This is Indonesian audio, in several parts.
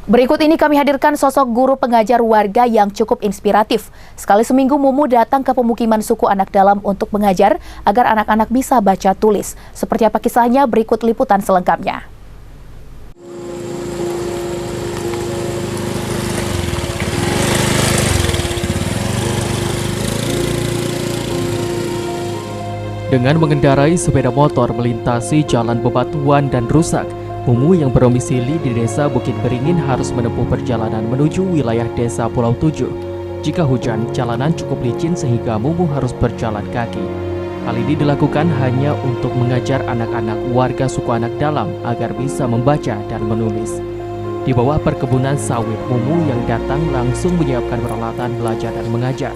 Berikut ini kami hadirkan sosok guru pengajar warga yang cukup inspiratif. Sekali seminggu Mumu datang ke pemukiman suku anak dalam untuk mengajar agar anak-anak bisa baca tulis. Seperti apa kisahnya, berikut liputan selengkapnya. Dengan mengendarai sepeda motor melintasi jalan bebatuan dan rusak, Mumu yang berdomisili di desa Bukit Beringin harus menempuh perjalanan menuju wilayah desa Pulau Tujuh. Jika hujan, jalanan cukup licin sehingga Mumu harus berjalan kaki. Hal ini dilakukan hanya untuk mengajar anak-anak warga suku anak dalam agar bisa membaca dan menulis. Di bawah perkebunan sawit, Mumu yang datang langsung menyiapkan peralatan belajar dan mengajar.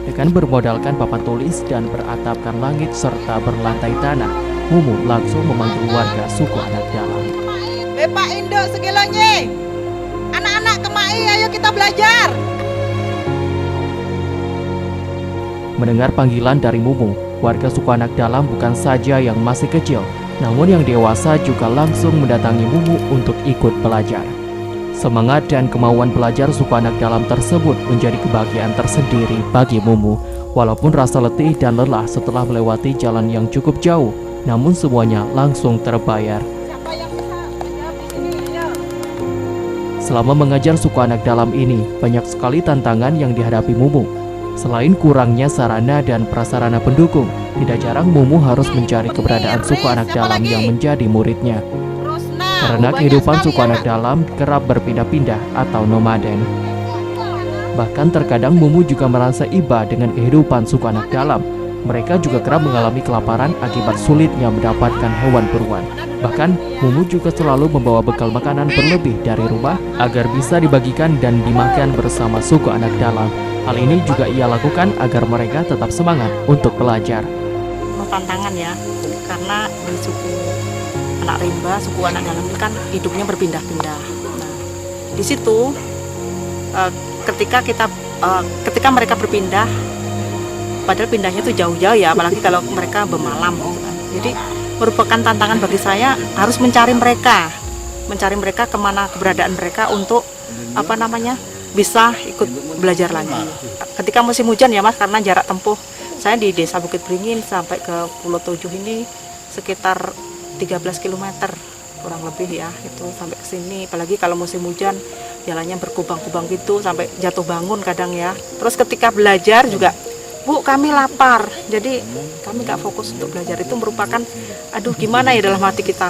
Dengan bermodalkan papan tulis dan beratapkan langit serta berlantai tanah, Mumu langsung memanggil warga suku anak dalam. Pak Indo segelonye, anak-anak kemai, ayo kita belajar. Mendengar panggilan dari Mumu, warga suku anak dalam bukan saja yang masih kecil, namun yang dewasa juga langsung mendatangi Mumu untuk ikut belajar. Semangat dan kemauan belajar suku anak dalam tersebut menjadi kebahagiaan tersendiri bagi Mumu. Walaupun rasa letih dan lelah setelah melewati jalan yang cukup jauh, namun semuanya langsung terbayar. Selama mengajar suku anak dalam ini, banyak sekali tantangan yang dihadapi Mumu. Selain kurangnya sarana dan prasarana pendukung, tidak jarang Mumu harus mencari keberadaan suku anak dalam yang menjadi muridnya. Karena kehidupan suku anak dalam kerap berpindah-pindah atau nomaden. Bahkan terkadang Mumu juga merasa iba dengan kehidupan suku anak dalam. Mereka juga kerap mengalami kelaparan akibat sulitnya mendapatkan hewan buruan. Bahkan Mumu juga selalu membawa bekal makanan berlebih dari rumah agar bisa dibagikan dan dimakan bersama suku anak dalam. Hal ini juga ia lakukan agar mereka tetap semangat untuk belajar. Tantangan ya, karena di suku anak rimba, suku anak dalam kan hidupnya berpindah-pindah. Nah, di situ ketika mereka berpindah, padahal pindahnya itu jauh-jauh ya, apalagi kalau mereka bermalam. Jadi merupakan tantangan bagi saya harus mencari mereka kemana keberadaan mereka untuk bisa ikut belajar lagi. Ketika musim hujan ya Mas, karena jarak tempuh saya di desa Bukit Beringin sampai ke Pulau Tujuh ini sekitar 13 km kurang lebih ya, itu sampai ke sini. Apalagi kalau musim hujan jalannya berkubang-kubang gitu sampai jatuh bangun kadang ya. Terus ketika belajar juga, Bu kami lapar, jadi kami gak fokus untuk belajar. Itu merupakan aduh gimana ya dalam hati kita.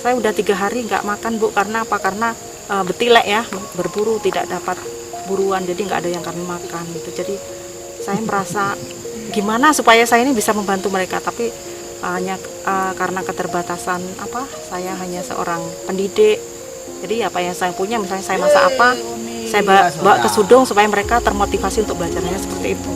Saya udah 3 hari gak makan Bu, karena apa? Karena betilek ya, berburu tidak dapat buruan, jadi nggak ada yang kami makan gitu. Jadi saya merasa gimana supaya saya ini bisa membantu mereka, tapi hanya karena keterbatasan saya hanya seorang pendidik. Jadi apa yang saya punya, misalnya saya masak apa, saya bawa ke Sudong supaya mereka termotivasi untuk belajarnya seperti itu.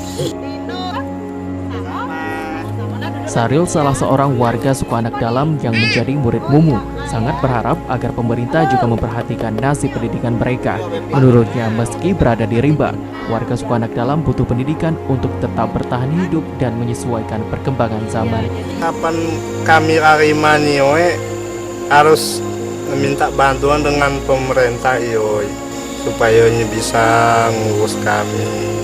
Saril, salah seorang warga suku anak dalam yang menjadi murid Mumu, sangat berharap agar pemerintah juga memperhatikan nasib pendidikan mereka. Menurutnya, meski berada di rimba, warga suku anak dalam butuh pendidikan untuk tetap bertahan hidup dan menyesuaikan perkembangan zaman. Kapan kami Arimani harus meminta bantuan dengan pemerintah supaya ini bisa ngurus kami,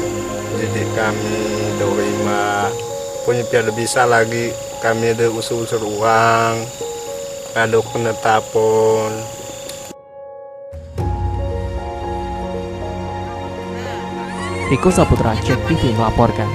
didik kami dorima. Punya biar bisa lagi kami ada usul-usul uang, ada penetapan. Riko Saputra, Cek TV melaporkan.